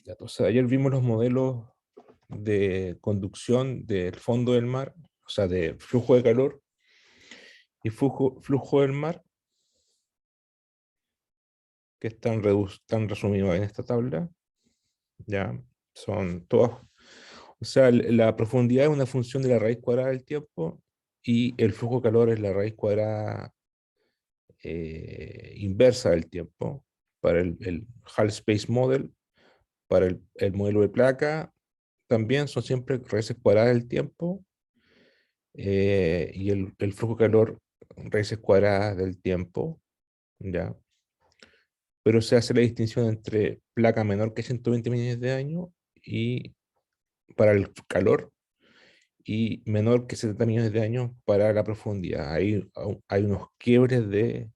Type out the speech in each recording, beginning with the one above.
Ya, entonces, ayer vimos los modelos de conducción del fondo del mar, o sea, de flujo de calor y flujo del mar, que están resumidos en esta tabla. Ya, son todos, o sea, la profundidad es una función de la raíz cuadrada del tiempo y el flujo de calor es la raíz cuadrada inversa del tiempo para el Hall Space Model. Para el modelo de placa también son siempre raíces cuadradas del tiempo, y el flujo de calor raíces cuadradas del tiempo, ¿ya? Pero se hace la distinción entre placa menor que 120 millones de años y para el calor, y menor que 70 millones de años para la profundidad. Ahí hay unos quiebres de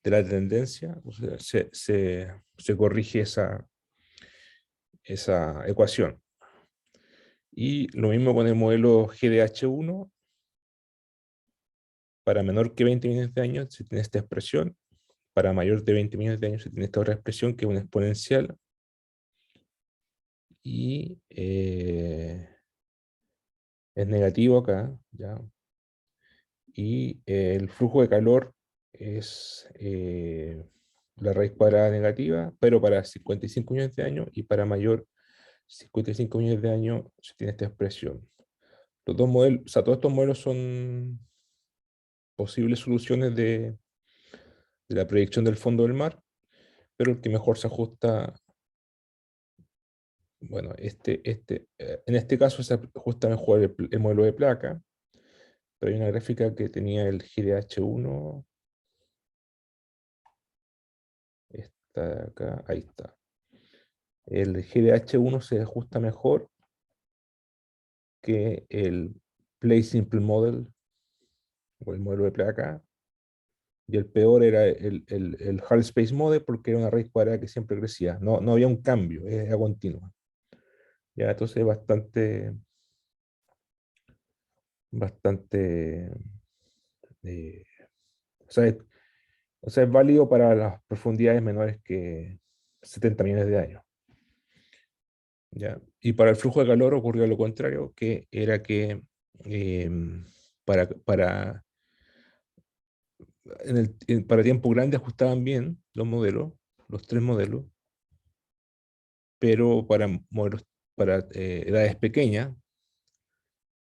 la tendencia, o sea, se corrige esa ecuación. Y lo mismo con el modelo GDH1, para menor que 20 millones de años se tiene esta expresión, para mayor de 20 millones de años se tiene esta otra expresión que es una exponencial, y es negativo acá, ¿ya? Y el flujo de calor es la raíz cuadrada negativa, pero para 55 millones de años, y para mayor 55 millones de años se tiene esta expresión. Los dos modelos, o sea, todos estos modelos son posibles soluciones de la proyección del fondo del mar, pero el que mejor se ajusta, bueno, en este caso se ajusta mejor el modelo de placa, pero hay una gráfica que tenía el GDH1, está de acá, ahí está. El GDH1 se ajusta mejor que el Play Simple Model o el modelo de placa, y el peor era el Hall Space Model porque era una raíz cuadrada que siempre crecía, no había un cambio, era continua. Ya, entonces es bastante, eh, o sea, es válido para las profundidades menores que 70 millones de años. ¿Ya? Y para el flujo de calor ocurrió lo contrario, que era que eh, para, para tiempo grande ajustaban bien los modelos, los tres modelos, pero para modelos para edades pequeñas,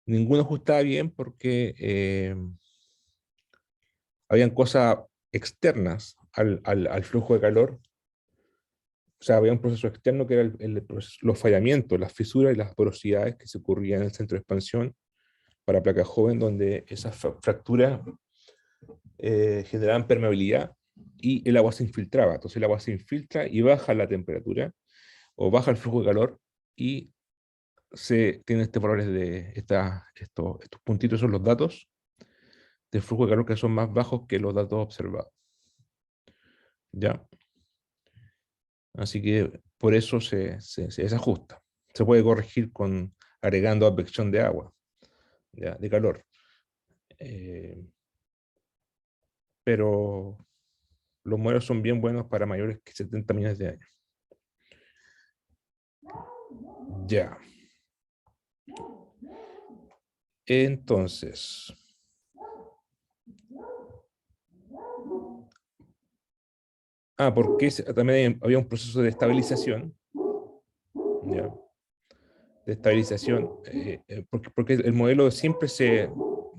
ninguno ajustaba bien porque habían cosas externas al flujo de calor. O sea, había un proceso externo que era los fallamientos, las fisuras y las porosidades que se ocurrían en el centro de expansión para placa joven, donde esas fracturas generaban permeabilidad y el agua se infiltraba. Entonces el agua se infiltra y baja la temperatura o baja el flujo de calor, y se tienen estos valores de estos puntitos son los datos del flujo de calor que son más bajos que los datos observados. ¿Ya? Así que por eso se desajusta. Se puede corregir agregando advección de agua, ¿ya? De calor. Eh, pero los modelos son bien buenos para mayores que 70 millones de años. Ya. Entonces, porque también había un proceso de estabilización, ¿ya? De estabilización, porque el modelo siempre se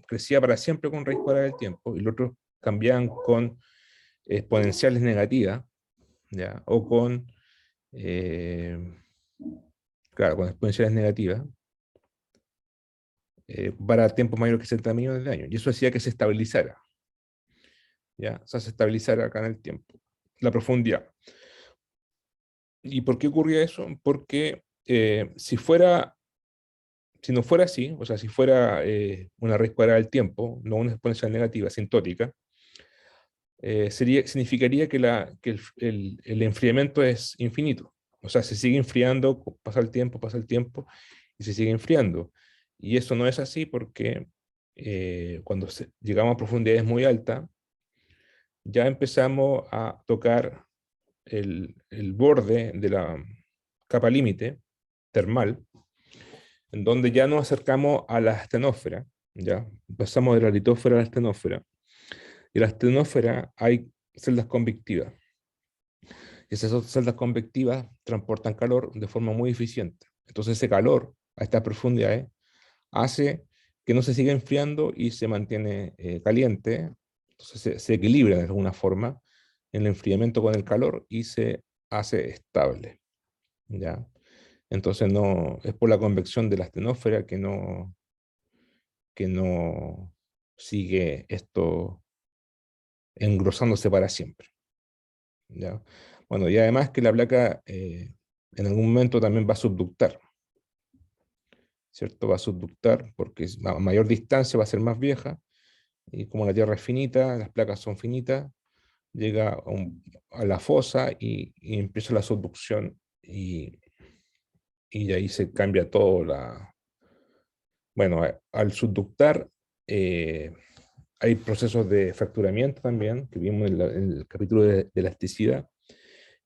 crecía para siempre con raíz cuadrada del tiempo, y los otros cambiaban con exponenciales negativas, ¿ya? O eh, claro, con exponenciales negativas, para tiempos mayores que 70 millones de años. Y eso hacía que se estabilizara, ¿ya? O sea, se estabilizara acá en el tiempo, la profundidad. ¿Y por qué ocurría eso? Porque si no fuera así, o sea, si fuera una raíz cuadrada del tiempo, no una exponencial negativa, asintótica, significaría que el enfriamiento es infinito. O sea, se sigue enfriando, pasa el tiempo y se sigue enfriando. Y eso no es así porque cuando llegamos a profundidades muy altas, ya empezamos a tocar el borde de la capa límite termal, en donde ya nos acercamos a la astenósfera, ya pasamos de la litósfera a la astenósfera, y en la astenósfera hay celdas convectivas. Esas celdas convectivas transportan calor de forma muy eficiente. Entonces ese calor a estas profundidades hace que no se siga enfriando y se mantiene caliente. Entonces se equilibra de alguna forma en el enfriamiento con el calor y se hace estable. ¿Ya? Entonces no, es por la convección de la astenósfera que no sigue esto engrosándose para siempre. ¿Ya? Bueno, y además que la placa en algún momento también va a subductar, ¿cierto? Va a subductar porque a mayor distancia va a ser más vieja, y como la Tierra es finita, las placas son finitas, llega a la fosa y empieza la subducción y ahí se cambia todo la... Bueno, al subductar hay procesos de fracturamiento también, que vimos en el capítulo de elasticidad,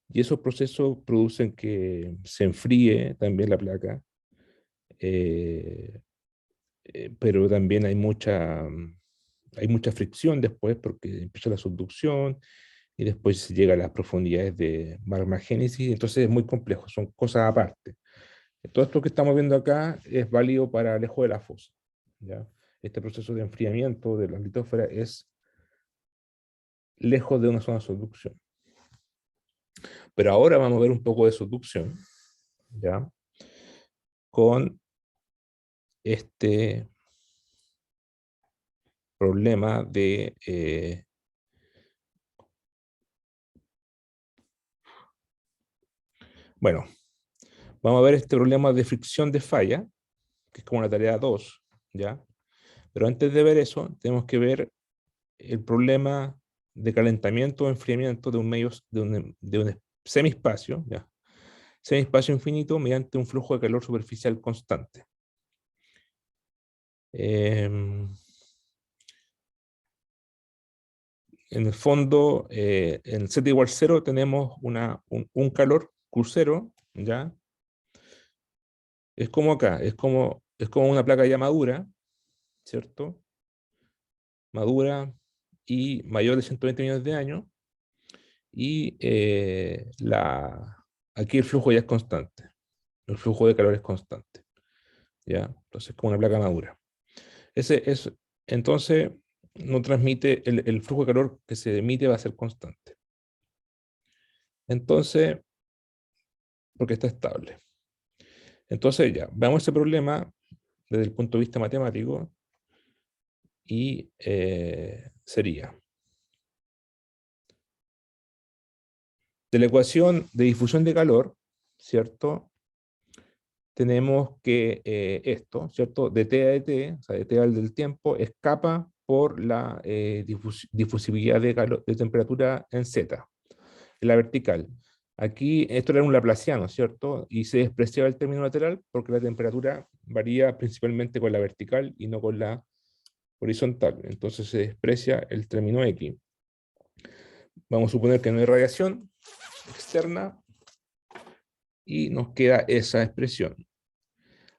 y esos procesos producen que se enfríe también la placa, eh, pero también hay mucha fricción después porque empieza la subducción y después se llega a las profundidades de magmagénesis, entonces es muy complejo, son cosas aparte. Todo esto que estamos viendo acá es válido para lejos de la fosa, ¿ya? Este proceso de enfriamiento de la litósfera es lejos de una zona de subducción. Pero ahora vamos a ver un poco de subducción, ¿ya? Con este problema de... bueno, vamos a ver este problema de fricción de falla, que es como la tarea 2, ¿ya? Pero antes de ver eso, tenemos que ver el problema de calentamiento o enfriamiento de un medio, de un semiespacio, ¿ya? Semiespacio infinito mediante un flujo de calor superficial constante. En el fondo, en z igual 0 tenemos un calor Q0, ¿ya? Es como acá, es como una placa ya madura, ¿cierto? Madura y mayor de 120 millones de años, y aquí el flujo ya es constante, el flujo de calor es constante, ¿ya? Entonces, como una placa madura. Entonces, no transmite, el flujo de calor que se emite va a ser constante. Entonces, porque está estable. Entonces, ya, veamos ese problema desde el punto de vista matemático y sería de la ecuación de difusión de calor, ¿cierto? Tenemos que esto, ¿cierto? De T a de T, o sea, de T al del tiempo, es capa por la difusibilidad de temperatura en Z, en la vertical. Aquí esto era un laplaciano, ¿cierto? Y se despreciaba el término lateral porque la temperatura varía principalmente con la vertical y no con la horizontal. Entonces se desprecia el término X. Vamos a suponer que no hay radiación externa y nos queda esa expresión.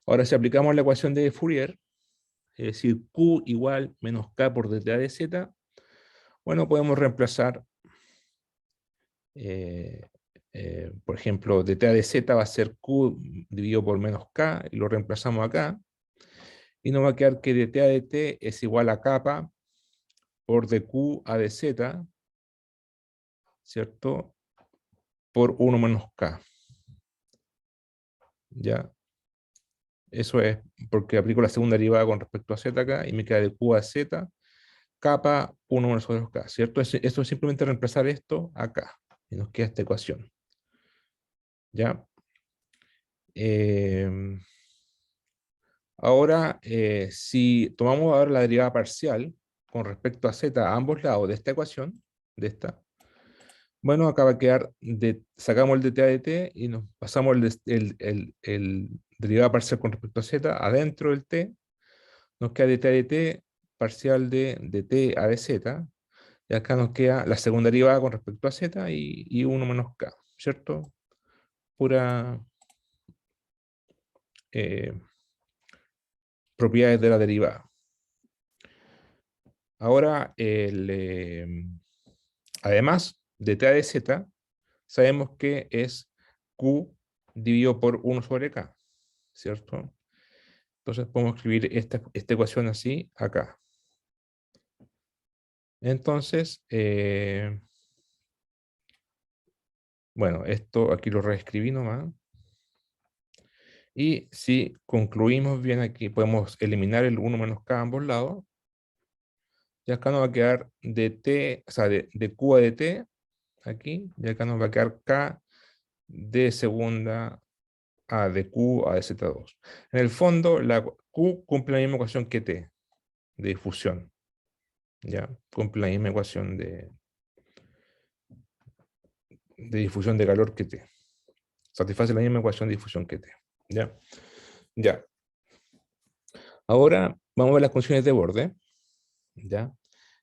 Ahora, si aplicamos la ecuación de Fourier, es decir, Q igual menos K por dT de Z, bueno, podemos reemplazar, por ejemplo, dT de Z va a ser Q dividido por menos K, y lo reemplazamos acá, y nos va a quedar que dT de T es igual a kappa por dQ a de Z, ¿cierto? Por 1 menos K. ¿Ya? Eso es porque aplico la segunda derivada con respecto a Z acá, y me queda de Q a Z, kappa 1 menos K, ¿cierto? Esto es simplemente reemplazar esto acá, y nos queda esta ecuación. ¿Ya? Ahora, si tomamos ahora la derivada parcial con respecto a Z a ambos lados de esta ecuación, de esta, bueno, acá va a quedar, sacamos el dT a dt y nos pasamos el derivada parcial con respecto a Z adentro del t, nos queda dT a dt parcial de dt a dz, y acá nos queda la segunda derivada con respecto a Z y 1 menos K, ¿cierto? Pura propiedades de la derivada. Ahora, además de t a de z, sabemos que es q dividido por 1 sobre k, ¿cierto? Entonces podemos escribir esta ecuación así acá. Entonces, bueno, esto aquí lo reescribí nomás. Y si concluimos bien aquí, podemos eliminar el 1 menos k a ambos lados. Y acá nos va a quedar de t, o sea, de q a de t, aquí, y acá nos va a quedar k de segunda a de q a de z2. En el fondo, la q cumple la misma ecuación que t, de difusión. ¿Ya? Cumple la misma ecuación de difusión de calor que t. Satisface la misma ecuación de difusión que t. ¿Ya? Ya. Ahora vamos a ver las condiciones de borde. ¿Ya?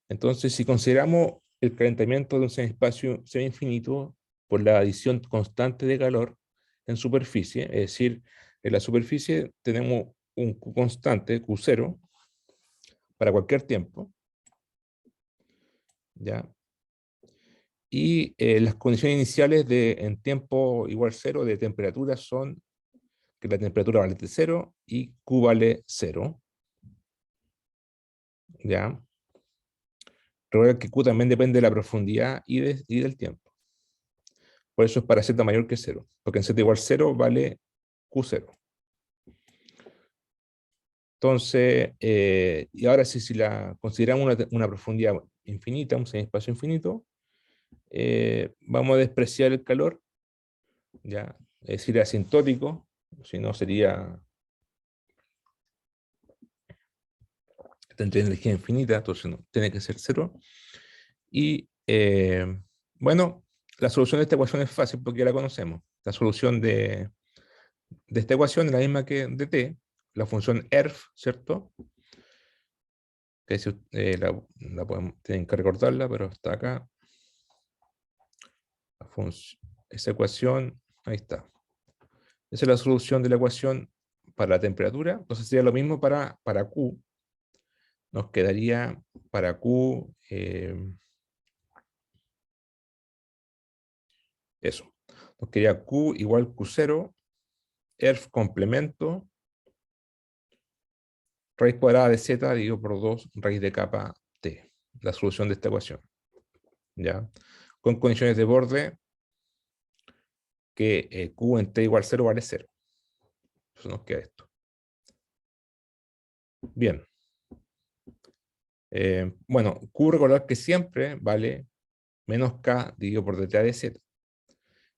Entonces, si consideramos el calentamiento de un semiespacio semi-infinito por la adición constante de calor en superficie, es decir, en la superficie tenemos un Q constante, Q0, para cualquier tiempo, ¿ya? Y las condiciones iniciales en tiempo igual 0 de temperatura son que la temperatura vale de 0 y Q vale 0, ¿ya? Recuerda que Q también depende de la profundidad y del tiempo. Por eso es para z mayor que 0, porque en z igual 0 vale Q0. Entonces, y ahora si la consideramos una profundidad infinita, un semiespacio infinito, vamos a despreciar el calor, ¿ya? Es decir, asintótico, si no sería, tendría energía infinita, entonces no, tiene que ser 0. Y bueno, la solución de esta ecuación es fácil porque ya la conocemos. La solución de esta ecuación es la misma que de t, la función ERF, ¿cierto? Que si, tienen que recordarla, pero está acá. Esa ecuación, ahí está. Esa es la solución de la ecuación para la temperatura. Entonces sería lo mismo para Q. Nos quedaría para Q, eso. Nos quedaría Q igual Q0, ERF complemento, raíz cuadrada de z dividido por 2 raíz de capa t. La solución de esta ecuación. ¿Ya? Con condiciones de borde que Q en t igual 0 vale 0. Eso nos queda esto. Bien. Bueno, Q recordar que siempre vale menos K dividido por dta de z.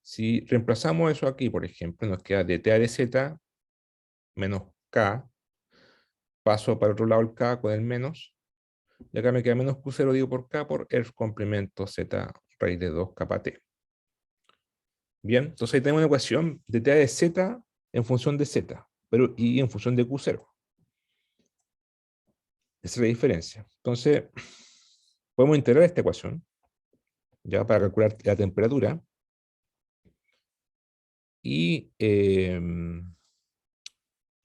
Si reemplazamos eso aquí, por ejemplo, nos queda dta de z menos K, paso para otro lado el K con el menos, y acá me queda menos Q0 dividido por K por ERF complemento Z raíz de 2 capa T. Bien, entonces ahí tenemos una ecuación de dta de Z en función de Z, pero y en función de Q0. Esa es la diferencia. Entonces, podemos integrar esta ecuación, ya para calcular la temperatura, y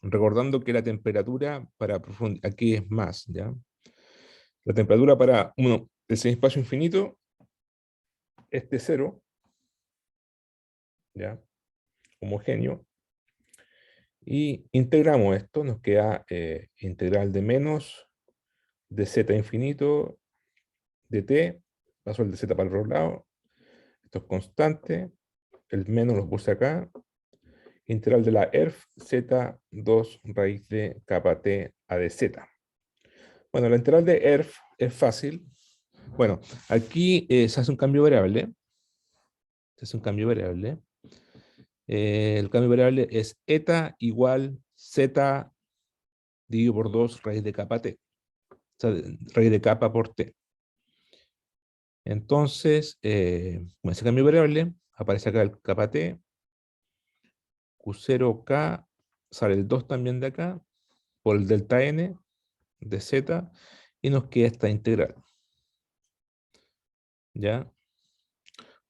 recordando que la temperatura para profundidad, aquí es más, ¿ya? La temperatura para el semiespacio infinito es de 0, ¿ya? Homogéneo. Y integramos esto, nos queda integral de menos de z infinito de t, paso el de z para el otro lado, esto es constante, el menos lo puse acá, integral de la ERF z2 raíz de capa t a de z. Bueno, la integral de ERF es fácil. Bueno, aquí se hace un cambio variable. Se hace un cambio variable. El cambio variable es eta igual z dividido por 2 raíz de capa t. O sea, raíz de capa por t. Entonces, con ese cambio variable, aparece acá el capa t, Q0K, sale el 2 también de acá, por el delta n de z, y nos queda esta integral. ¿Ya?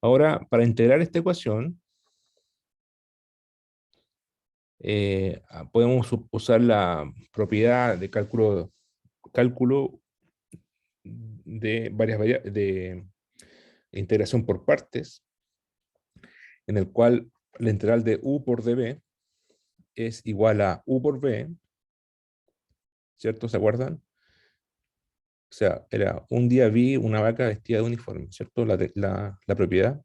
Ahora, para integrar esta ecuación, podemos usar la propiedad de cálculo de varias de integración por partes, en el cual la integral de u por db es igual a u por b, ¿cierto? ¿Se acuerdan? O sea, era un día vi una vaca vestida de uniforme, ¿cierto? La propiedad.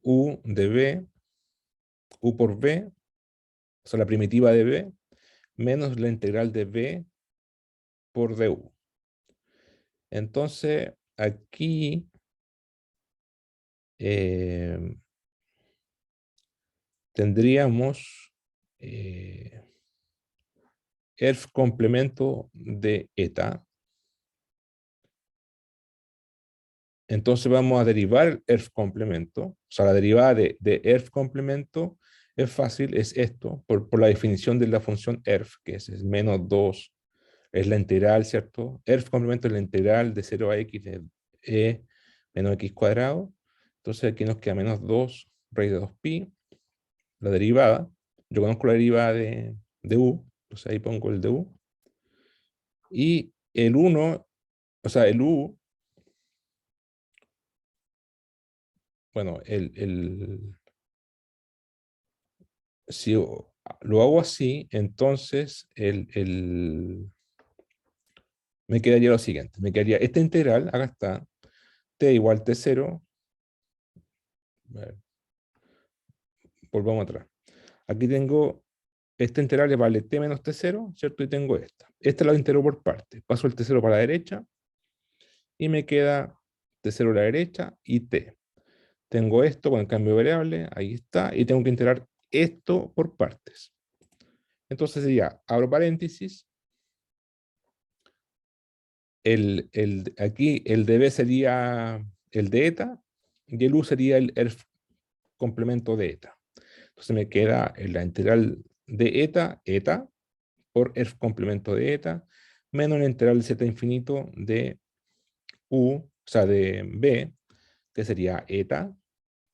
U de b, u por b, o sea, la primitiva de b, menos la integral de b por du. Entonces, aquí tendríamos ERF complemento de eta. Entonces vamos a derivar el ERF complemento. O sea, la derivada de ERF complemento es fácil, es esto, por la definición de la función ERF, que es menos 2, es la integral, ¿cierto? ERF complemento es la integral de 0 a x de e menos x cuadrado. Entonces aquí nos queda menos 2 raíz de 2pi, la derivada. Yo conozco la derivada de u, entonces ahí pongo el de u. Y el 1, o sea, el u, bueno, si lo hago así, entonces me quedaría lo siguiente. Me quedaría esta integral, acá está, t igual t0. A ver, volvamos atrás. Aquí tengo esta integral que vale t menos t0, ¿cierto? Y tengo esta. Esta la integro por partes. Paso el t0 para la derecha y me queda t0 a la derecha y t. Tengo esto con el cambio de variable, ahí está, y tengo que integrar esto por partes. Entonces sería, abro paréntesis, aquí el de b sería el de eta, y el u sería el ERF complemento de eta. Entonces me queda la integral de eta, por ERF complemento de eta, menos la integral de z infinito de u, o sea, de b, que sería eta,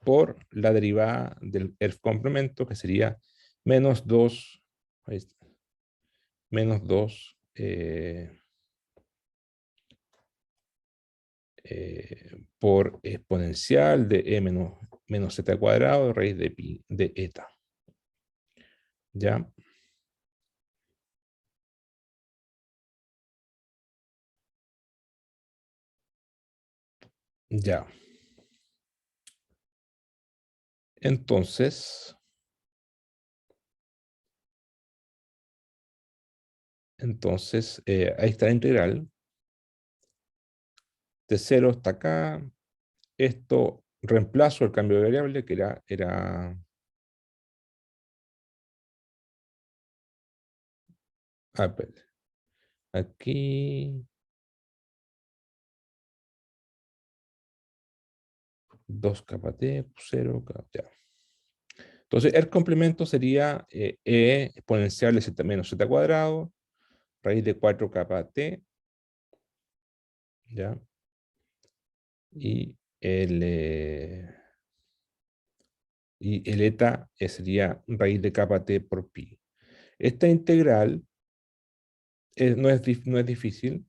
por la derivada del ERF complemento, que sería menos 2, menos 2 por exponencial de e menos z cuadrado raíz de pi de eta. ¿Ya? Ya. Entonces, ahí está la integral. De 0 hasta acá. Esto reemplazo el cambio de variable, que era espérate. Aquí 2 capa t, 0 capa, ya. Entonces, el complemento sería e exponencial de z menos z cuadrado, raíz de 4 capa t, ¿ya? Y el eta sería raíz de capa t por pi. Esta integral no es difícil,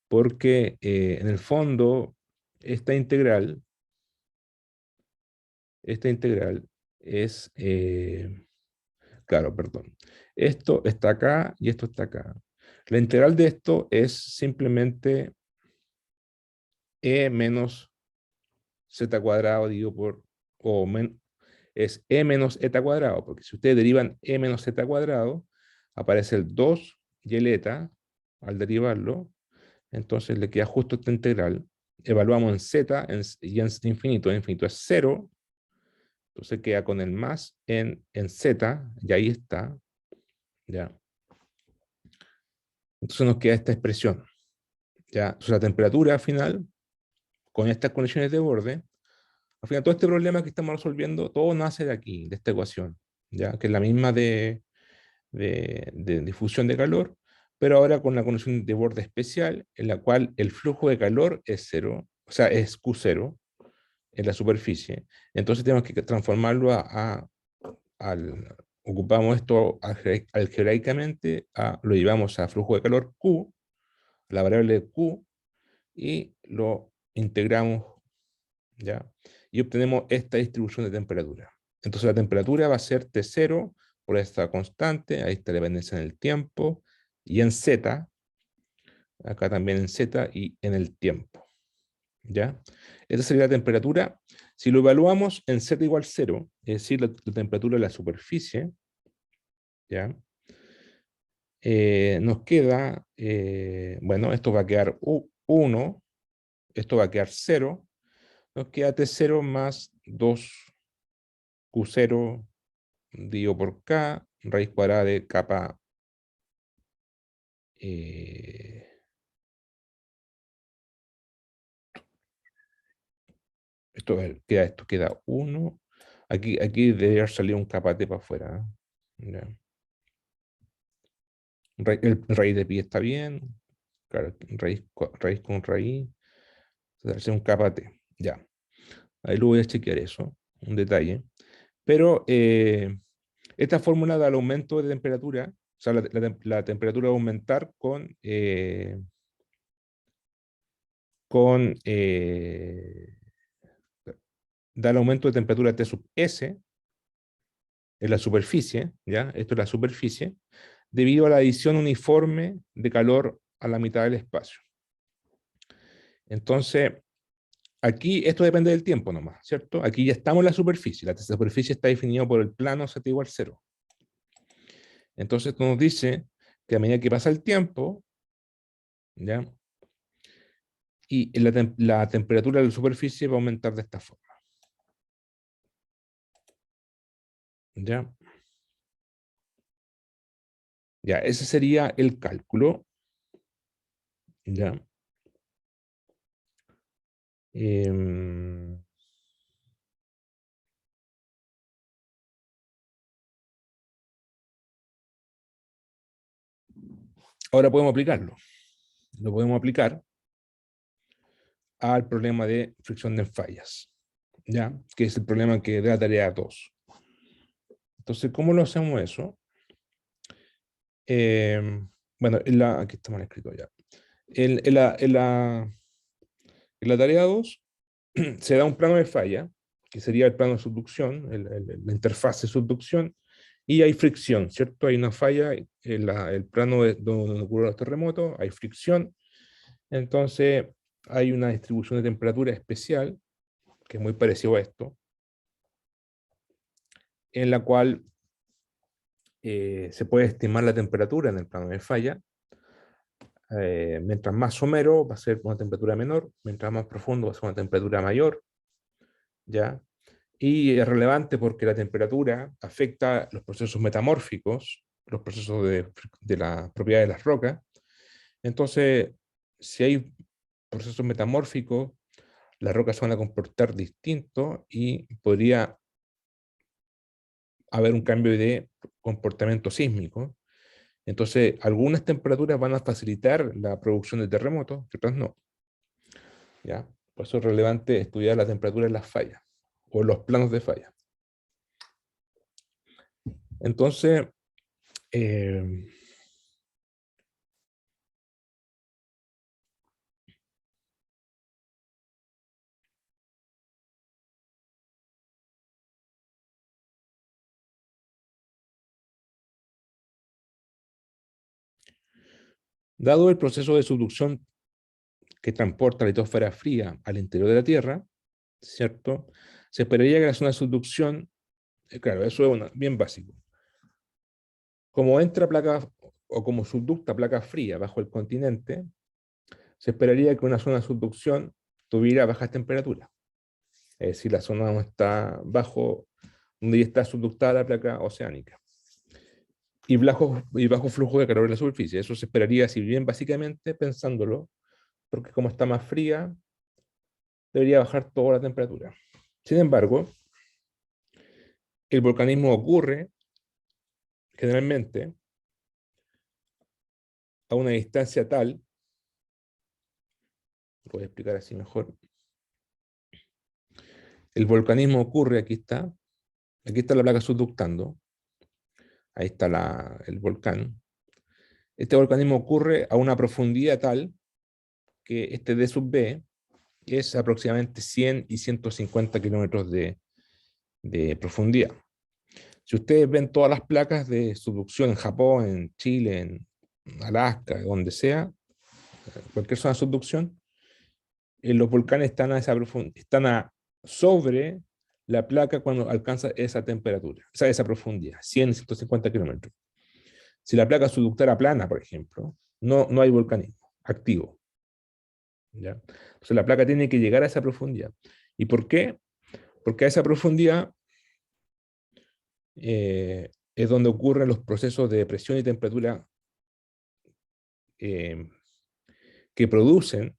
porque en el fondo esta integral es, claro, perdón, esto está acá y esto está acá. La integral de esto es simplemente e menos z cuadrado dividido por, es e menos eta cuadrado, porque si ustedes derivan e menos z cuadrado, aparece el 2 y el eta al derivarlo, entonces le queda justo esta integral. Evaluamos en z y en infinito es 0, entonces queda con el más en z, y ahí está, ¿ya? Entonces nos queda esta expresión, ¿ya? Entonces la temperatura final, con estas condiciones de borde, al final todo este problema que estamos resolviendo, todo nace de aquí, de esta ecuación, ¿ya? Que es la misma de difusión de calor, pero ahora con la condición de borde especial, en la cual el flujo de calor es 0, o sea, es Q0 en la superficie. Entonces tenemos que transformarlo al ocupamos esto algebraicamente, lo llevamos a flujo de calor Q, la variable Q, y lo integramos, ¿ya? Y obtenemos esta distribución de temperatura. Entonces la temperatura va a ser T0 por esta constante, ahí está la dependencia en el tiempo, y en Z, acá también en Z y en el tiempo, ¿ya? Esta sería la temperatura. Si lo evaluamos en Z igual 0, es decir, la temperatura de la superficie, ¿ya? Nos queda, bueno, esto va a quedar 1, esto va a quedar 0, nos queda T0 más 2Q0 dividido por K, raíz cuadrada de capa, esto queda 1, aquí debería haber salido un capa T para afuera, ¿eh? Ya. El raíz de pi está bien, claro, raíz con raíz, se hace un capa T, ya. Ahí lo voy a chequear eso, un detalle. Pero esta fórmula da el aumento de temperatura, o sea, la temperatura va a aumentar con da el aumento de temperatura T sub S en la superficie, ¿ya? Esto es la superficie, debido a la adición uniforme de calor a la mitad del espacio. Entonces, aquí esto depende del tiempo nomás, ¿cierto? Aquí ya estamos en la superficie está definida por el plano Z igual 0. Entonces esto nos dice que a medida que pasa el tiempo, ¿ya? Y la temperatura de la superficie va a aumentar de esta forma, ¿ya? Ya, ese sería el cálculo, ¿ya? Em, Ahora podemos aplicarlo. Lo podemos aplicar al problema de fricción de fallas, ¿ya? Que es el problema que de la tarea 2. Entonces, ¿cómo lo hacemos eso? Bueno, aquí está mal escrito ya. En, en la, en la- en la tarea 2 se da un plano de falla, que sería el plano de subducción, la interfaz de subducción, y hay fricción, ¿cierto? Hay una falla en el plano donde ocurren los terremotos, hay fricción, entonces hay una distribución de temperatura especial, que es muy parecido a esto, en la cual se puede estimar la temperatura en el plano de falla. Mientras más somero va a ser una temperatura menor, mientras más profundo va a ser una temperatura mayor, ¿ya? Y es relevante porque la temperatura afecta los procesos metamórficos, los procesos de la propiedad de las rocas. Entonces, si hay procesos metamórficos, las rocas se van a comportar distinto y podría haber un cambio de comportamiento sísmico. Entonces, algunas temperaturas van a facilitar la producción de terremotos, otras no, ¿ya? Por eso es relevante estudiar la temperatura en las fallas o los planos de falla. Entonces, eh, dado el proceso de subducción que transporta la litosfera fría al interior de la Tierra, ¿cierto? Se esperaría que la zona de subducción, claro, eso es bien básico. Como entra placa o como subducta placa fría bajo el continente, se esperaría que una zona de subducción tuviera bajas temperaturas. Es decir, la zona donde está donde ya está subductada la placa oceánica. Y bajo flujo de calor en la superficie. Eso se esperaría, si bien básicamente pensándolo, porque como está más fría, debería bajar toda la temperatura. Sin embargo, el volcanismo ocurre generalmente a una distancia tal, lo voy a explicar así mejor, el volcanismo ocurre, aquí está la placa subductando, Ahí está el volcán. Este volcanismo ocurre a una profundidad tal que este D sub B es aproximadamente 100 y 150 kilómetros de profundidad. Si ustedes ven todas las placas de subducción en Japón, en Chile, en Alaska, donde sea, cualquier zona de subducción, los volcanes están sobre la placa cuando alcanza esa temperatura, esa profundidad, 100, 150 kilómetros. Si la placa subductora plana, por ejemplo, no hay volcanismo activo. ¿Ya? Entonces la placa tiene que llegar a esa profundidad. ¿Y por qué? Porque a esa profundidad es donde ocurren los procesos de presión y temperatura eh, que producen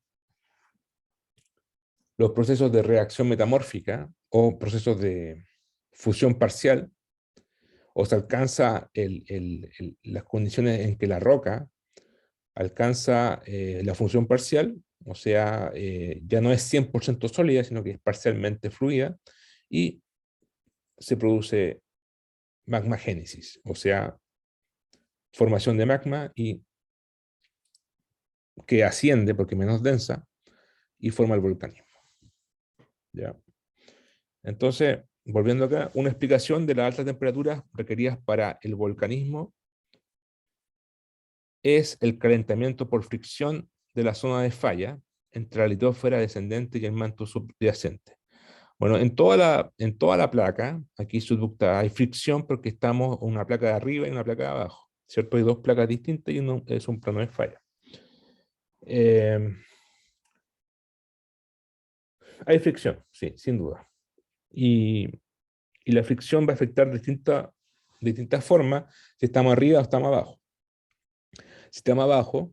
los procesos de reacción metamórfica o procesos de fusión parcial, o se alcanza las condiciones en que la roca alcanza la función parcial, o sea, ya no es 100% sólida, sino que es parcialmente fluida, y se produce magmagénesis, o sea, formación de magma y que asciende porque es menos densa y forma el volcanismo. ¿Ya? Entonces, volviendo acá, una explicación de las altas temperaturas requeridas para el volcanismo es el calentamiento por fricción de la zona de falla entre la litosfera descendente y el manto subyacente. Bueno, en toda la placa, aquí subductada, hay fricción porque estamos en una placa de arriba y una placa de abajo, ¿cierto? Hay dos placas distintas y uno es un plano de falla. Hay fricción, sí, sin duda. Y, y la fricción va a afectar distintas formas si estamos arriba o estamos abajo. Si estamos abajo,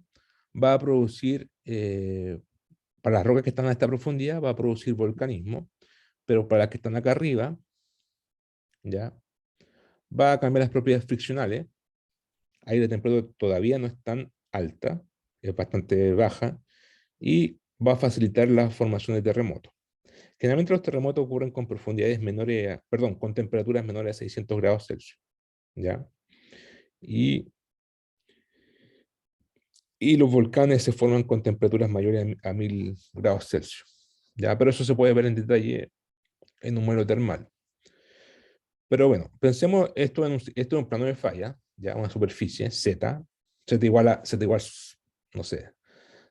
va a producir, para las rocas que están a esta profundidad, va a producir volcanismo, pero para las que están acá arriba, ¿ya? Va a cambiar las propiedades friccionales. Ahí la temperatura todavía no es tan alta, es bastante baja, y va a facilitar la formación de terremotos. Generalmente los terremotos ocurren con profundidades menores, perdón, con temperaturas menores a 600 grados Celsius, ¿ya? Y, y los volcanes se forman con temperaturas mayores a 1000 grados Celsius, ¿ya? Pero eso se puede ver en detalle en un modelo termal. Pero bueno, pensemos esto en un plano de falla, ya una superficie, Z, Z igual, no sé,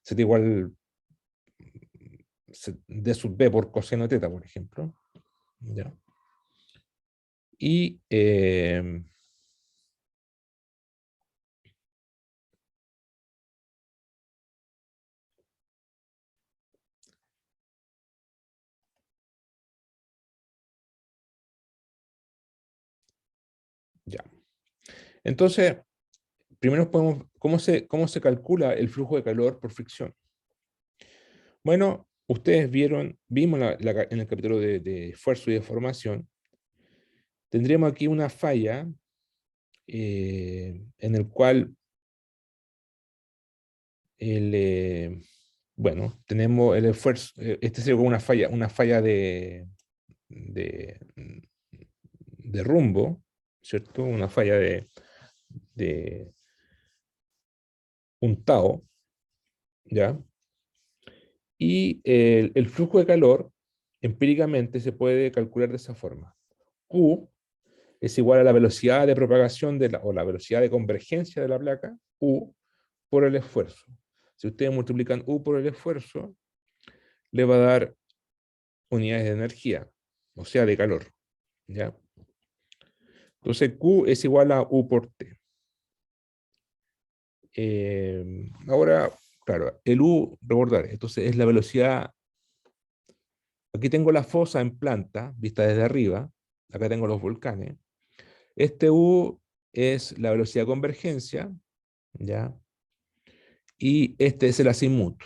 Z igual D sub B por coseno de teta, por ejemplo. ¿Ya? Y ya. Entonces, primero ¿cómo se calcula el flujo de calor por fricción? Bueno, ustedes vimos en el capítulo de esfuerzo y deformación, tendríamos aquí una falla en el cual bueno, tenemos el esfuerzo, este sería una falla de, de rumbo, ¿cierto? Una falla de un tau, ¿ya? Y el flujo de calor, empíricamente, se puede calcular de esa forma. Q es igual a la velocidad de propagación o la velocidad de convergencia de la placa, U, por el esfuerzo. Si ustedes multiplican U por el esfuerzo, le va a dar unidades de energía, o sea, de calor. ¿Ya? Entonces, Q es igual a U por T. Ahora, claro, el U, recordar, entonces es la velocidad. Aquí tengo la fosa en planta, vista desde arriba. Acá tengo los volcanes. Este U es la velocidad de convergencia, ¿ya? Y este es el azimut.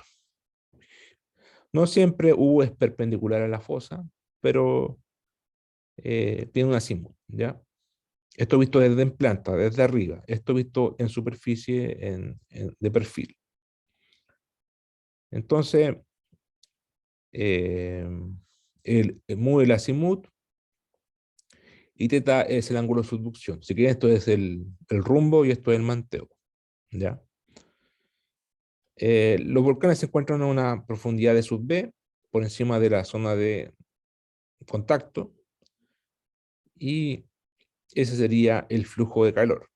No siempre U es perpendicular a la fosa, pero tiene un azimut, ¿ya? Esto visto desde en planta, desde arriba. Esto visto en superficie, de perfil. Entonces, mu el azimut y teta es el ángulo de subducción. Si quieren, esto es el rumbo y esto es el manteo. ¿Ya? Los volcanes se encuentran a una profundidad de sub B, por encima de la zona de contacto, y ese sería el flujo de calor.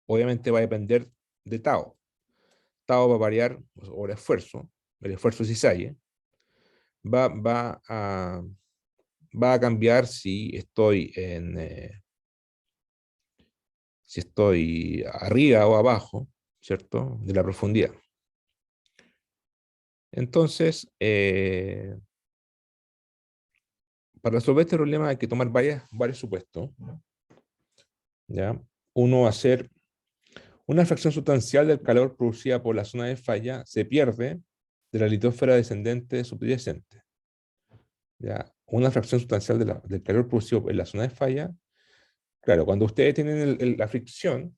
Obviamente va a depender de tau. Tau va a variar, o el esfuerzo cisalle, va, va, a, va a cambiar si estoy arriba o abajo, ¿cierto? De la profundidad. Entonces, para resolver este problema hay que tomar varios supuestos. ¿Ya? Uno, hacer una fracción sustancial del calor producida por la zona de falla se pierde de la litosfera descendente subyacente. ¿Ya? Una fracción sustancial del calor producido en la zona de falla. Claro, cuando ustedes tienen la fricción,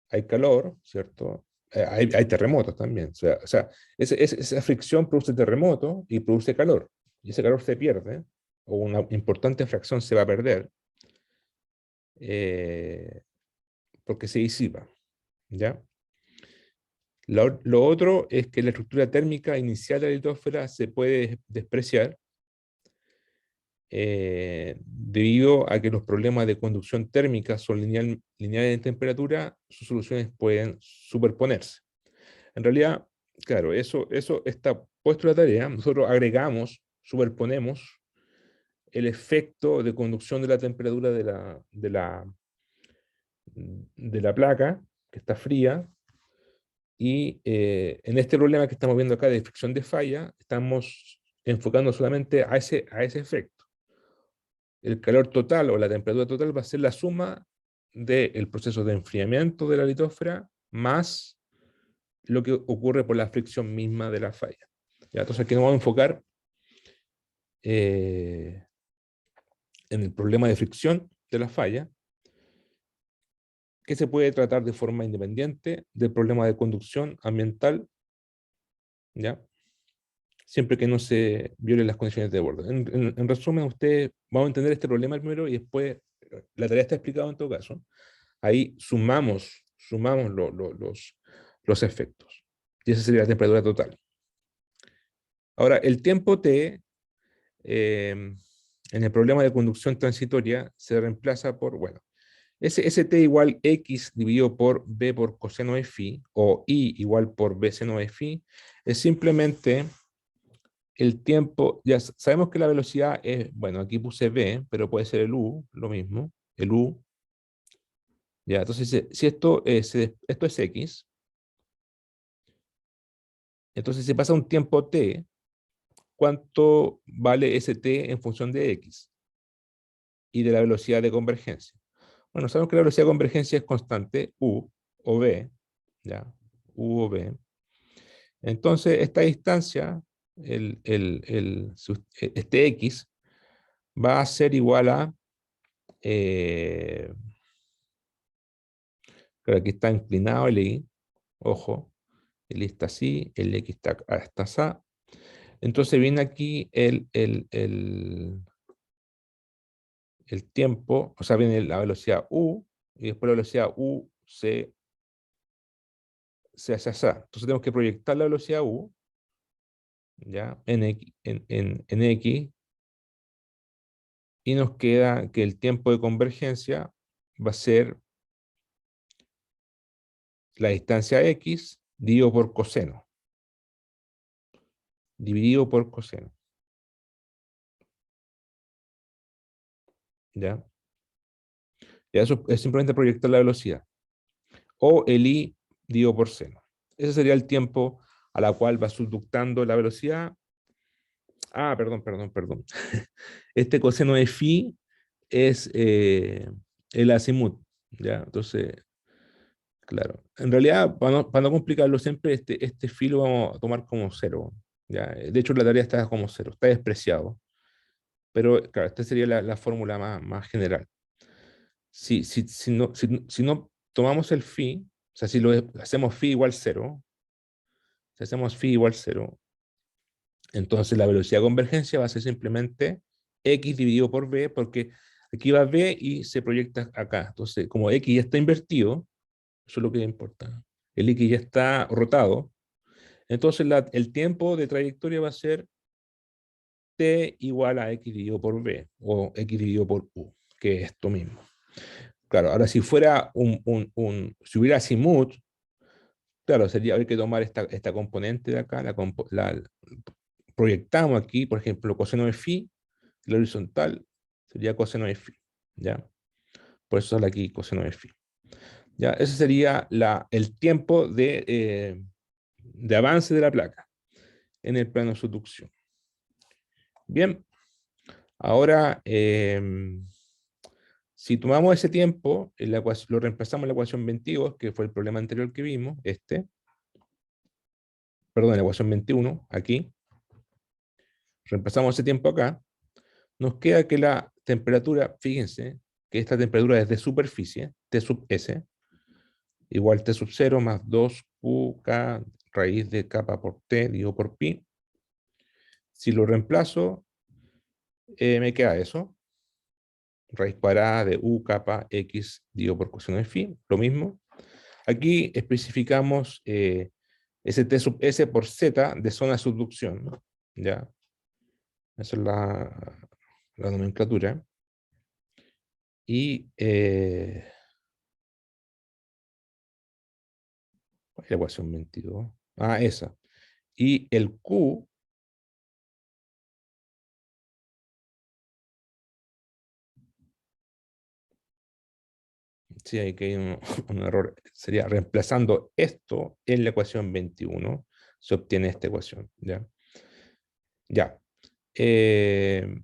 hay calor, ¿cierto? Hay terremotos también. O sea, esa fricción produce terremoto y produce calor. Y ese calor se pierde, o una importante fracción se va a perder, eh, porque se disipa. ¿Ya? Lo otro es que la estructura térmica inicial de la litosfera se puede despreciar debido a que los problemas de conducción térmica son lineales en temperatura, sus soluciones pueden superponerse. En realidad, claro, eso está puesto en la tarea. Nosotros agregamos, superponemos el efecto de conducción de la temperatura de la placa, que está fría, y en este problema que estamos viendo acá de fricción de falla, estamos enfocando solamente a ese efecto. El calor total o la temperatura total va a ser la suma del proceso de enfriamiento de la litósfera más lo que ocurre por la fricción misma de la falla. ¿Ya? Entonces aquí nos vamos a enfocar en el problema de fricción de la falla, que se puede tratar de forma independiente del problema de conducción ambiental, ¿ya? Siempre que no se violen las condiciones de borde. En resumen, ustedes vamos a entender este problema primero y después la tarea está explicada en todo caso. Ahí sumamos los efectos. Y esa sería la temperatura total. Ahora, el tiempo T en el problema de conducción transitoria se reemplaza por, bueno, ese T igual X dividido por B por coseno de phi, o I igual por B seno de phi, es simplemente el tiempo. Ya sabemos que la velocidad es, bueno, aquí puse V, pero puede ser el U, lo mismo, el U. Ya, entonces, si esto es X, entonces si pasa un tiempo T, ¿cuánto vale ese T en función de X? Y de la velocidad de convergencia. Bueno, sabemos que la velocidad de convergencia es constante, U o V, ¿ya? U o V. Entonces, esta distancia, este X, va a ser igual a, claro, aquí está inclinado el I, ojo, el I está así, el X está así. Entonces viene aquí el tiempo, o sea, viene la velocidad U, y después la velocidad U se hace así. Entonces tenemos que proyectar la velocidad U, ¿ya? En X, y nos queda que el tiempo de convergencia va a ser la distancia X dividido por coseno. Dividido por coseno. ¿Ya? Y eso es simplemente proyectar la velocidad. O el I dividido por seno. Ese sería el tiempo a la cual va subductando la velocidad. Ah, perdón. Este coseno de phi es el azimut. ¿Ya? Entonces, claro. En realidad, para no complicarlo siempre, este phi lo vamos a tomar como cero. ¿Ya? De hecho, la tarea está como cero, está despreciado. Pero, claro, esta sería la fórmula más general. Si no tomamos el phi, o sea, si hacemos phi igual cero, si hacemos phi igual cero, entonces la velocidad de convergencia va a ser simplemente X dividido por B, porque aquí va B y se proyecta acá. Entonces, como X ya está invertido, eso es lo que importa. El X ya está rotado. Entonces, el tiempo de trayectoria va a ser T igual a X dividido por B, o X dividido por U, que es esto mismo. Claro, ahora si fuera si hubiera azimut, claro, sería, hay que tomar esta componente de acá, proyectamos aquí, por ejemplo, coseno de phi, la horizontal sería coseno de phi, ¿ya? Por eso sale aquí coseno de phi. ¿Ya? Ese sería el tiempo de avance de la placa en el plano de subducción. Bien, ahora, si tomamos ese tiempo, lo reemplazamos en la ecuación 22, que fue el problema anterior que vimos, perdón, la ecuación 21, aquí, reemplazamos ese tiempo acá, nos queda que la temperatura, fíjense, que esta temperatura es de superficie, T sub S, igual T sub 0 más 2QK raíz de kappa por T, digo por pi. Si lo reemplazo, me queda eso, raíz cuadrada de U kappa X, digo por coseno de phi, lo mismo. Aquí especificamos ese T sub S por Z de zona de subducción, ¿no? ¿Ya? Esa es la nomenclatura. Y ¿cuál es la ecuación 22? Ah, esa. Y el Q, sí, hay que hay un error, sería reemplazando esto en la ecuación 21, se obtiene esta ecuación. ¿Ya? Ya.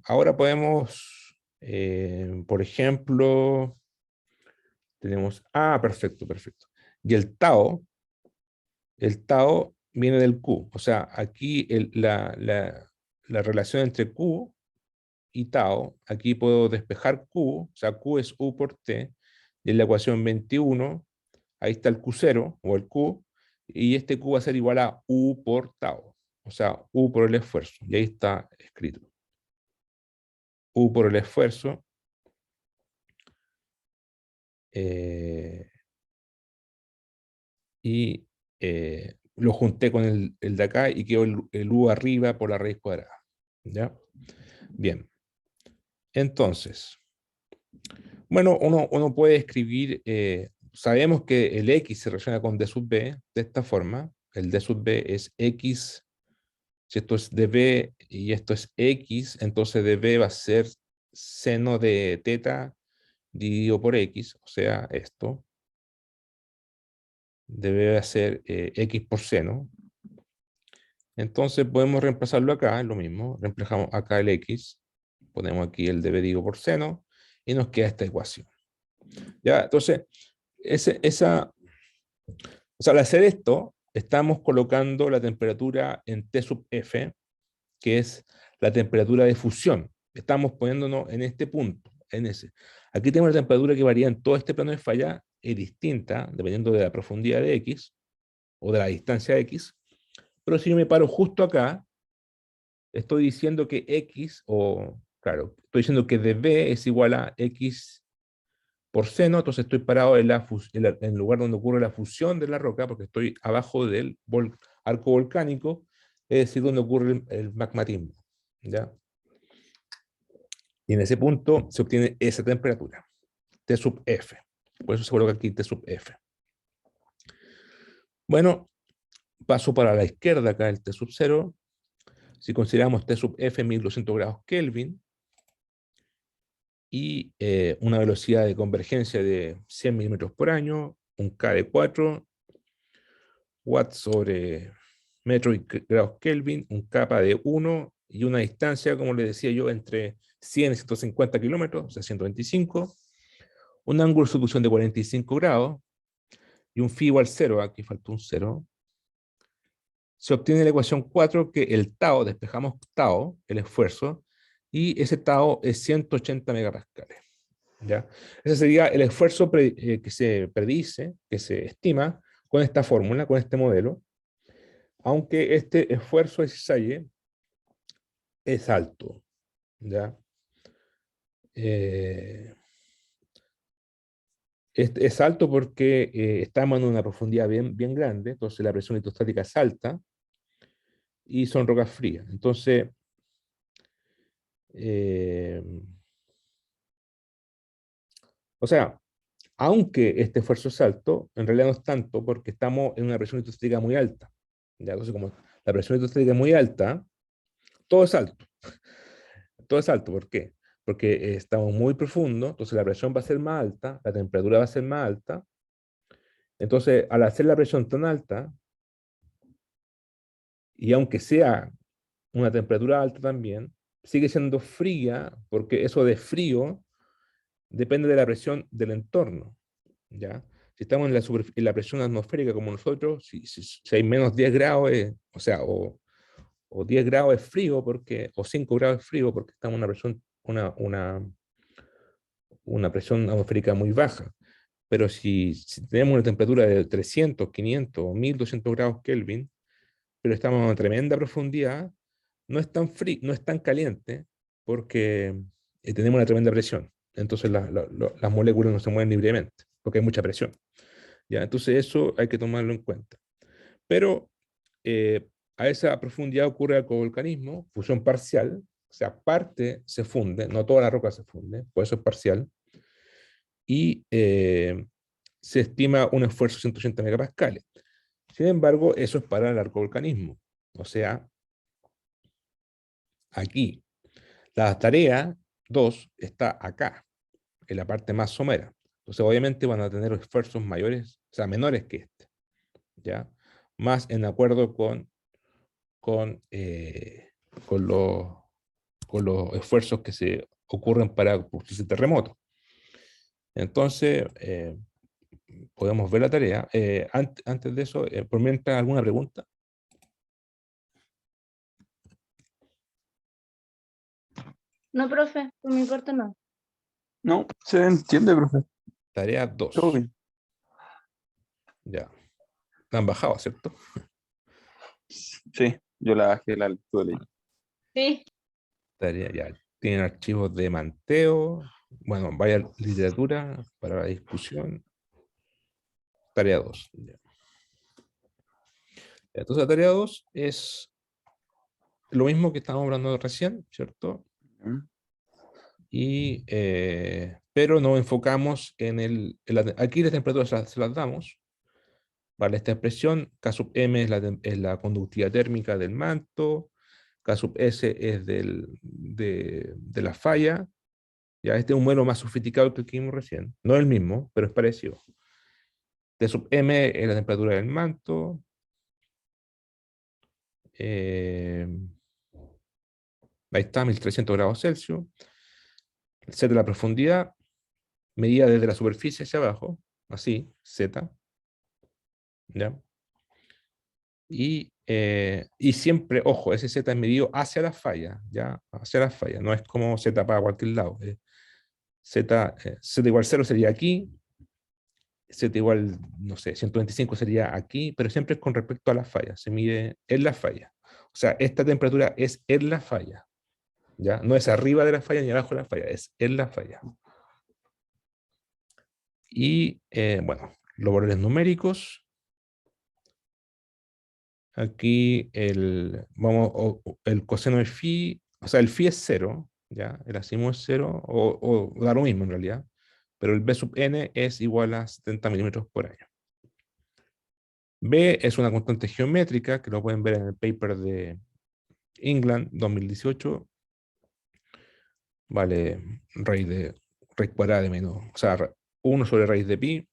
Ahora podemos, por ejemplo, tenemos, perfecto, perfecto. Y el tau viene del Q, o sea, aquí la relación entre Q y tau, aquí puedo despejar Q, o sea, Q es U por T, y en la ecuación 21, ahí está el Q0, o el Q, y este Q va a ser igual a U por tau, o sea, U por el esfuerzo, y ahí está escrito. U por el esfuerzo, eh, y lo junté con el de acá, y quedó el U arriba por la raíz cuadrada. ¿Ya? Bien. Entonces, bueno, uno puede escribir, sabemos que el X se relaciona con D sub B de esta forma. El D sub B es X, si esto es dB y esto es X, entonces dB va a ser seno de teta dividido por X, o sea, esto. DB va a ser X por seno. Entonces podemos reemplazarlo acá, es lo mismo. Reemplazamos acá el X, ponemos aquí el dB dividido por seno, y nos queda esta ecuación. ¿Ya? Entonces, o sea, al hacer esto, estamos colocando la temperatura en T sub F, que es la temperatura de fusión. Estamos poniéndonos en este punto, en ese. Aquí tenemos la temperatura que varía en todo este plano de falla, es distinta, dependiendo de la profundidad de X, o de la distancia de X. Pero si yo me paro justo acá, estoy diciendo que X, claro, estoy diciendo que dB es igual a X por seno, entonces estoy parado en el lugar donde ocurre la fusión de la roca, porque estoy abajo del arco volcánico, es decir, donde ocurre el magmatismo. ¿Ya? Y en ese punto se obtiene esa temperatura, T sub F. Por eso se coloca aquí T sub F. Bueno, paso para la izquierda acá el T sub 0. Si consideramos T sub F 1200 grados Kelvin, y una velocidad de convergencia de 100 milímetros por año, un K de 4 watts sobre metro y grados Kelvin, un kappa de 1 y una distancia, como les decía yo, entre 100 y 150 kilómetros, o sea, 125, un ángulo de subducción de 45 grados y un phi igual 0, aquí falta un 0. Se obtiene la ecuación 4, que el tau, despejamos tau, el esfuerzo, y ese tau es 180 megapascales. ¿Ya? Ese sería el esfuerzo que se predice, que se estima con esta fórmula, con este modelo, aunque este esfuerzo de cisalle es alto. ¿Ya? Eh, es alto porque estamos en una profundidad bien grande, entonces la presión hidrostática es alta y son rocas frías. Entonces, eh, o sea, aunque este esfuerzo es alto, en realidad no es tanto porque estamos en una presión hidrostática muy alta. ¿Ya? Entonces, como la presión hidrostática es muy alta, todo es alto. Todo es alto. ¿Por qué? Porque estamos muy profundo, entonces la presión va a ser más alta, la temperatura va a ser más alta. Entonces, al hacer la presión tan alta, y aunque sea una temperatura alta también, sigue siendo fría, porque eso de frío depende de la presión del entorno. ¿Ya? Si estamos en la presión atmosférica como nosotros, si hay menos 10 grados, o sea, o 10 grados es frío, o 5 grados es frío, porque estamos en una presión atmosférica muy baja. Pero si tenemos una temperatura de 300, 500 o 1200 grados Kelvin, pero estamos a una tremenda profundidad, no es tan frío, no es tan caliente, porque tenemos una tremenda presión. Entonces las moléculas no se mueven libremente, porque hay mucha presión. ¿Ya? Entonces eso hay que tomarlo en cuenta. Pero a esa profundidad ocurre alcovolcanismo, fusión parcial, o sea, parte se funde, no toda la roca se funde, por eso es parcial, y se estima un esfuerzo de 180 megapascales. Sin embargo, eso es para el arcovolcanismo. O sea, aquí. La tarea 2 está acá, en la parte más somera. Entonces, obviamente van a tener esfuerzos mayores, o sea, menores que este, ¿ya? Más en acuerdo con, eh, con, los, con los esfuerzos que se ocurren para producirse terremotos. Entonces, podemos ver la tarea. Antes de eso, por mientras, ¿alguna pregunta? No, profe, por mi parte no. No, se entiende, profe. Tarea Todo 2. bien. Ya. La han bajado, ¿cierto? Sí, yo la bajé, la lectura. Sí. Tarea, ya. Tienen archivos de manteo. Bueno, vaya literatura para la discusión. Tarea 2. Ya. Entonces, la tarea 2 es lo mismo que estábamos hablando recién, ¿cierto? Pero nos enfocamos aquí las temperaturas se las damos. Vale, esta expresión, K sub M es la conductividad térmica del manto, K sub S es de la falla. Ya, este es un modelo más sofisticado que el que vimos recién. No es el mismo, pero es parecido. T sub M es la temperatura del manto. Eh, Ahí está, 1300 grados Celsius. El Z de la profundidad, medida desde la superficie hacia abajo, así, Z. ¿Ya? Y siempre, ojo, ese Z es medido hacia la falla, ¿ya? Hacia la falla, no es como Z para cualquier lado. Z igual 0 sería aquí, Z igual, no sé, 125 sería aquí, pero siempre es con respecto a la falla, se mide en la falla. O sea, esta temperatura es en la falla, ¿ya? No es arriba de la falla ni abajo de la falla, es en la falla. Y bueno, los valores numéricos. Aquí el coseno de phi, o sea, el phi es cero, ¿ya? El azimuth es cero, o da lo mismo en realidad, pero el b sub n es igual a 70 milímetros por año. B es una constante geométrica, que lo pueden ver en el paper de England 2018, vale raíz cuadrada de menos, o sea, 1 sobre raíz de pi,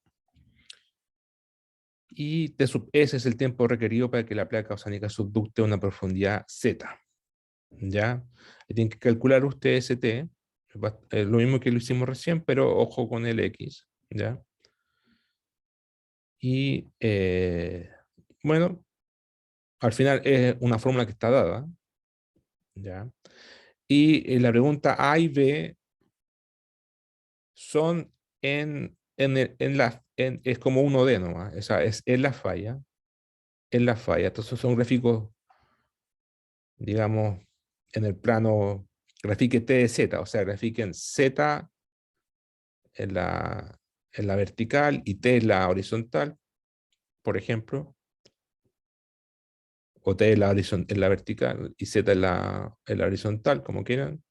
y T sub S es el tiempo requerido para que la placa oceánica subducte a una profundidad Z. ¿Ya? Tienen que calcular ustedes ST, lo mismo que lo hicimos recién, pero ojo con el X, ¿ya? Y bueno, al final es una fórmula que está dada, ¿ya? Y la pregunta A y B son es como uno d nomás, o sea, es en la falla. Entonces son gráficos, digamos, en el plano grafique T de Z, o sea, grafiquen Z en la vertical y T en la horizontal, por ejemplo, o T en la vertical y Z en la horizontal, como quieran,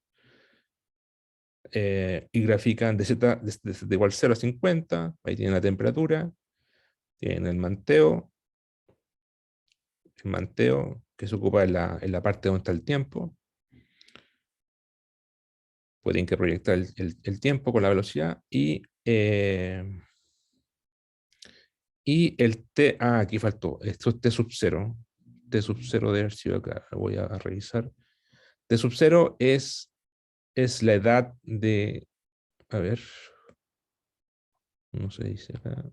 y grafican de Z de igual 0 a 50, ahí tienen la temperatura, tienen el manteo que se ocupa en la parte donde está el tiempo. Pueden que proyectar el tiempo con la velocidad y el T, aquí faltó, esto es T sub 0. T sub 0 de haber sido acá, voy a revisar. T sub 0 es la edad de, a ver, no se dice acá.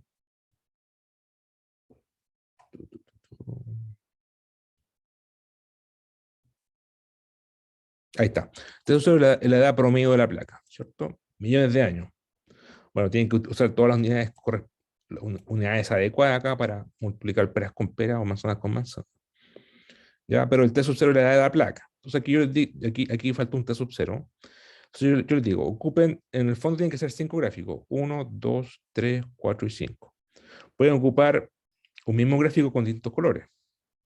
Ahí está. T sub 0 es la edad promedio de la placa, ¿cierto? Millones de años. Bueno, tienen que usar todas las unidades adecuadas acá para multiplicar peras con peras o manzanas con manzanas. ¿Ya? Pero el T sub 0 es la edad de la placa. Entonces aquí falta un T sub 0. Entonces yo les digo, ocupen, en el fondo tienen que ser 5 gráficos. 1, 2, 3, 4 y 5. Pueden ocupar un mismo gráfico con distintos colores.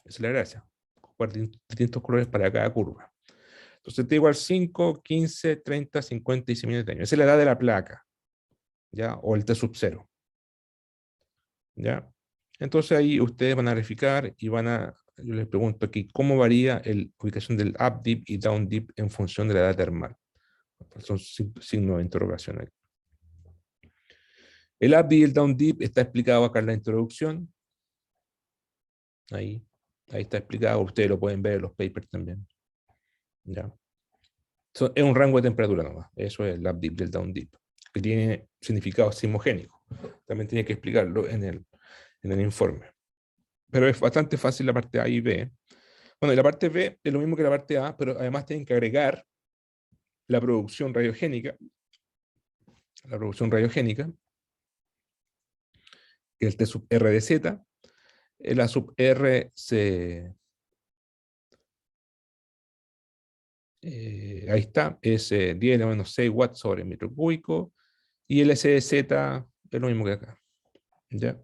Esa es la gracia. Ocupar distintos colores para cada curva. Entonces T igual 5, 15, 30, 50 y 100 millones de años. Esa es la edad de la placa, ¿ya? O el T sub 0. ¿Ya? Entonces ahí ustedes van a verificar y yo les pregunto aquí, ¿cómo varía la ubicación del up dip y down dip en función de la edad termal? Son signos de interrogación aquí. El up dip y el down dip está explicado acá en la introducción. Ahí está explicado, ustedes lo pueden ver en los papers también. ¿Ya? Es un rango de temperatura nomás, eso es el up dip y el down dip, que tiene significado sismogénico. También tiene que explicarlo en el informe. Pero es bastante fácil la parte A y B. Bueno, y la parte B es lo mismo que la parte A, pero además tienen que agregar la producción radiogénica, que es el T sub R de Z. La sub R ahí está, es 10 a la menos 6 watts sobre metro cúbico, y el S de Z es lo mismo que acá. ¿Ya?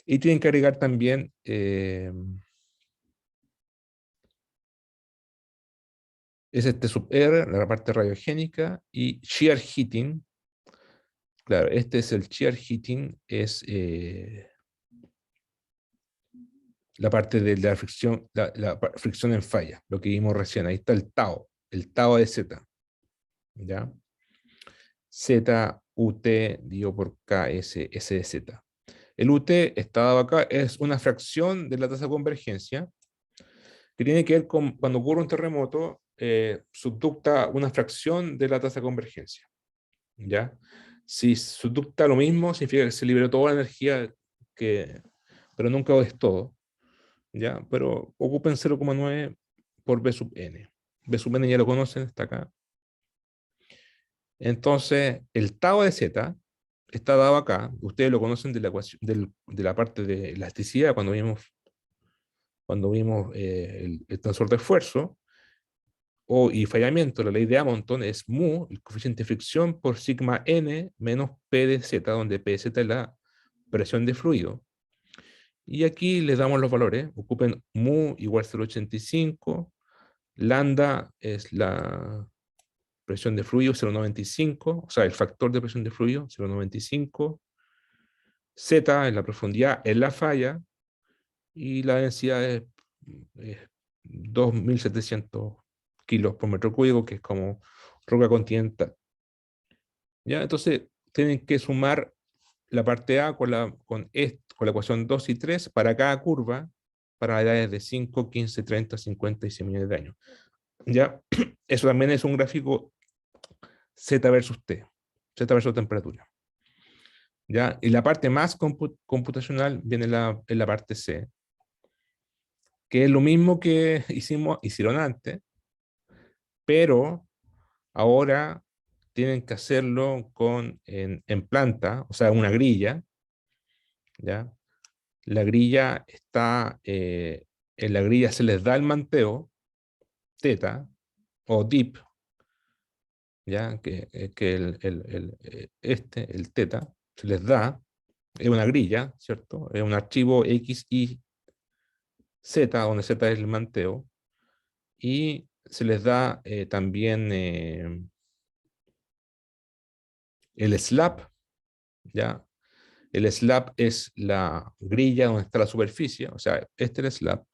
Y tienen que agregar también es este sub R, la parte radiogénica, y shear heating. Claro, este es el shear heating, es la parte de la fricción, la fricción en falla, lo que vimos recién. Ahí está el tau de Z. ¿Ya? Z UT dividido por KS, S de Z. El UT está dado acá, es una fracción de la tasa de convergencia, que tiene que ver con cuando ocurre un terremoto, subducta una fracción de la tasa de convergencia. ¿Ya? Si subducta lo mismo, significa que se liberó toda la energía, pero nunca es todo. ¿Ya? Pero ocupen 0,9 por B sub n. B sub n ya lo conocen, está acá. Entonces, el tau de Z está dado acá. Ustedes lo conocen de la, ecuación, de la parte de elasticidad cuando vimos el tensor de esfuerzo y fallamiento. La ley de Amonton es mu, el coeficiente de fricción, por sigma n menos P de Z, donde P de Z es la presión de fluido. Y aquí les damos los valores. Ocupen mu igual 0,85. Lambda es la presión de fluido, 0,95. O sea, el factor de presión de fluido, 0,95. Z es la profundidad en la falla. Y la densidad es 2.700 kilos por metro cúbico, que es como roca continental. ¿Ya? Entonces, tienen que sumar la parte A con la ecuación 2 y 3 para cada curva, para edades de 5, 15, 30, 50 y 100 millones de años. ¿Ya? Eso también es un gráfico Z versus T, Z versus temperatura. ¿Ya? Y la parte más computacional viene en la parte C, que es lo mismo que hicieron antes, pero ahora tienen que hacerlo en planta, o sea, una grilla. ¿Ya? La grilla está, en la grilla se les da el manteo, teta, o dip, ya que el teta, se les da, es una grilla, ¿cierto? Es un archivo X, Y, Z, donde Z es el manteo, y se les da también el slab, ¿ya? El slab es la grilla donde está la superficie, o sea, este es el slab.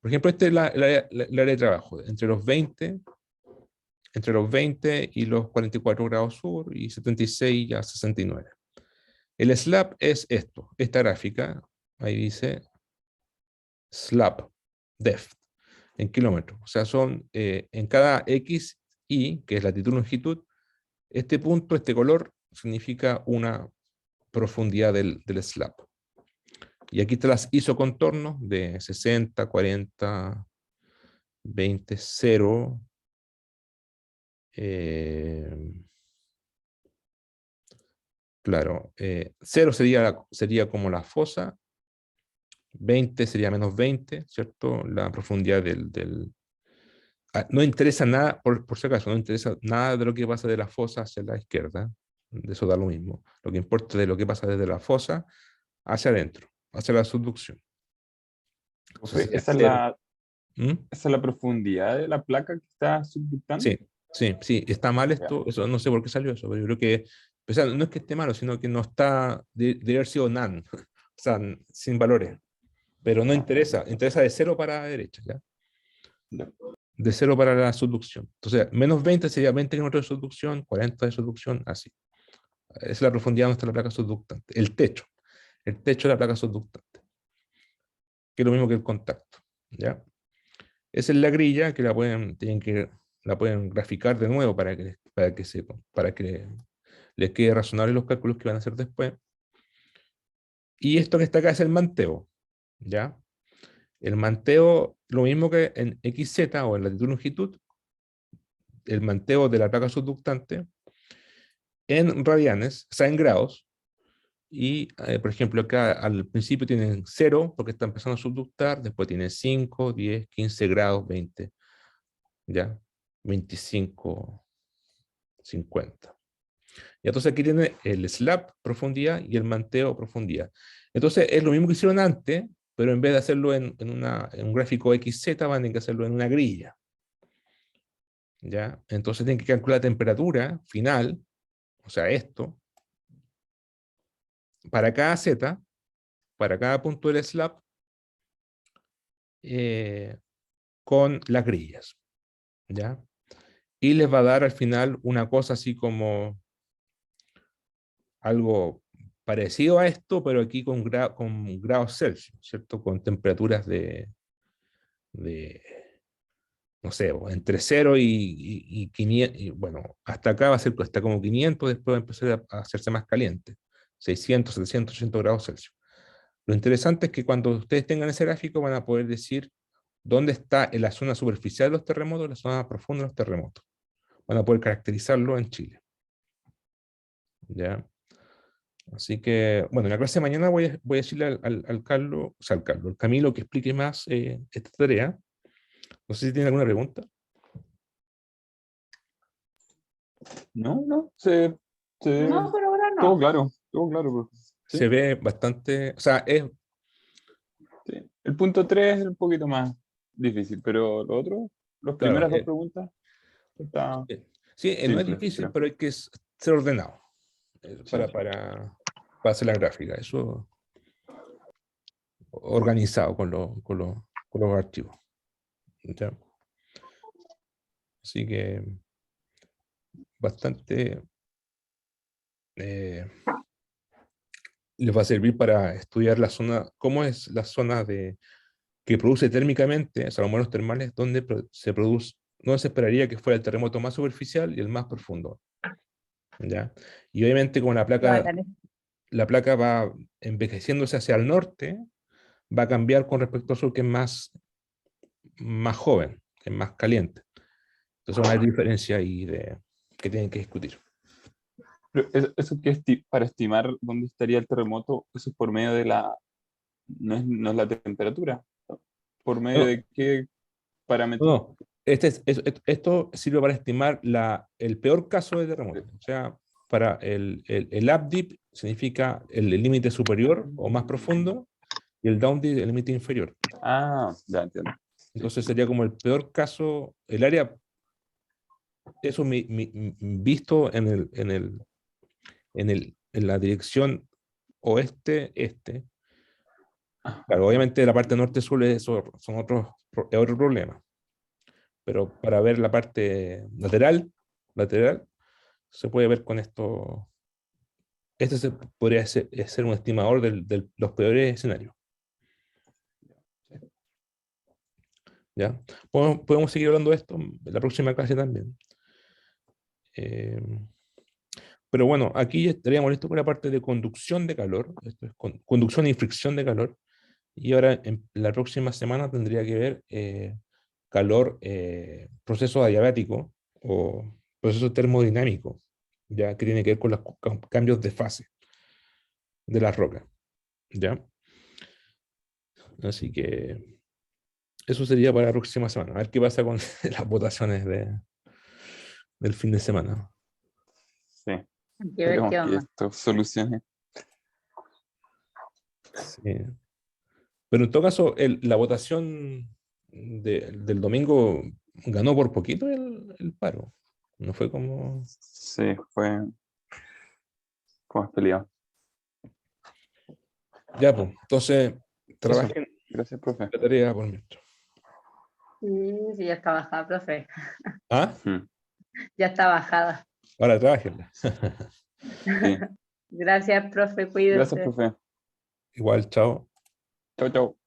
Por ejemplo, este es el área de trabajo, entre los 20 y los 44 grados sur y 76 a 69. El slab es esto, esta gráfica, ahí dice slab, depth, en kilómetros. O sea, son en cada X, Y, que es latitud, longitud, este punto, este color, significa una profundidad del slab. Y aquí te las isocontornos de 60, 40, 20, 0. Claro, 0 sería como la fosa, 20 sería menos 20, ¿cierto? La profundidad no interesa nada, por si acaso, no interesa nada de lo que pasa de la fosa hacia la izquierda, de eso da lo mismo. Lo que importa es de lo que pasa desde la fosa hacia adentro, hacia la subducción. Entonces Profe, sería 0. ¿Mm? esa es la profundidad de la placa que está subductando. Sí, sí, sí, está mal Ya. esto, eso, no sé por qué salió eso, pero yo creo que, o sea, no es que esté malo, sino que no está, debe haber sido none, o sea, sin valores, pero no interesa, interesa de 0 para la derecha, ¿ya? Ya. De 0 para la subducción. Entonces, menos 20 sería 20 kilómetros de subducción, 40 de subducción, así. Esa es la profundidad donde está la placa subductante. El techo de la placa subductante, que es lo mismo que el contacto, ¿ya? Esa es la grilla que la pueden graficar de nuevo para que les quede razonable los cálculos que van a hacer después. Y esto que está acá es el manteo, ¿ya? El manteo, lo mismo que en XZ o en latitud longitud, el manteo de la placa subductante en radianes, o sea, en grados, y por ejemplo acá al principio tienen 0 porque está empezando a subductar, después tiene 5, 10, 15 grados, 20, ¿ya? 25, 50. Y entonces aquí tiene el slab profundidad y el manteo profundidad. Entonces es lo mismo que hicieron antes, pero en vez de hacerlo en un gráfico XZ, van a tener que hacerlo en una grilla. ¿Ya? Entonces tienen que calcular la temperatura final, o sea, esto, para cada Z, para cada punto del slab, eh, con las grillas. ¿Ya? Y les va a dar al final una cosa así como algo parecido a esto, pero aquí con grados Celsius, ¿cierto? Con temperaturas de no sé, entre 0 y 500, y bueno, hasta acá va a ser hasta como 500, después va a empezar a hacerse más caliente, 600, 700, 800 grados Celsius. Lo interesante es que cuando ustedes tengan ese gráfico van a poder decir dónde está en la zona superficial de los terremotos, la zona profunda de los terremotos. Van a poder caracterizarlo en Chile. ¿Ya? Así que, bueno, en la clase de mañana voy a decirle al Carlos, o sea, al Camilo, que explique más esta tarea. No sé si tiene alguna pregunta. No, no, No, por ahora todo no. claro, todo claro, profe. Se Sí, ve bastante, o sea, sí. El punto 3 es un poquito más difícil, pero lo otro, las claro, primeras dos preguntas, está sí, no es simple, difícil, creo. pero hay que ser ordenado Sí. para hacer la gráfica, eso organizado con los archivos. ¿Ya? Así que bastante eh, les va a servir para estudiar la zona, cómo es la zona que produce térmicamente, o sea, los modelos termales, donde se produce, no se esperaría que fuera el terremoto más superficial y el más profundo. ¿Ya? Y obviamente como Qué bacán. la placa va envejeciéndose hacia el norte, va a cambiar con respecto al sur, que es más joven, que es más caliente. Entonces hay una diferencia ahí que tienen que discutir. Pero eso que para estimar dónde estaría el terremoto, eso es por medio de no es la temperatura, por medio No, de qué parámetro. no. Esto sirve para estimar el peor caso de terremoto. O sea, para el up deep significa el límite superior o más profundo, y el down deep el límite inferior. Ya entiendo. Entonces sería como el peor caso, el área, eso visto en la dirección oeste-este. Claro, obviamente la parte norte-sur son otro problema. Pero para ver la parte lateral, se puede ver con esto. Podría ser un estimador de los peores escenarios. ¿Ya? Podemos seguir hablando de esto en la próxima clase también. Pero bueno, aquí ya estaríamos listos con la parte de conducción de calor. Esto es conducción y fricción de calor. Y ahora en la próxima semana tendría que ver calor, proceso adiabático o proceso termodinámico, ya que tiene que ver con los cambios de fase de las rocas. ¿Ya? Así que eso sería para la próxima semana. A ver qué pasa con las votaciones del fin de semana. Sí. Qué ver Esperemos qué que onda. esto solucione. Sí. Pero en todo caso, la votación del domingo ganó por poquito el paro. No fue como... Sí, fue como peleado. Ya, pues. Entonces, Eso. trabajen Gracias, profe. la tarea por mientras. Sí, ya está bajada, profe. ¿Ah? Ya está bajada. Ahora trabajenla. Sí. Gracias, profe, Gracias, cuídese. profe. Igual, chao. Chau, chau.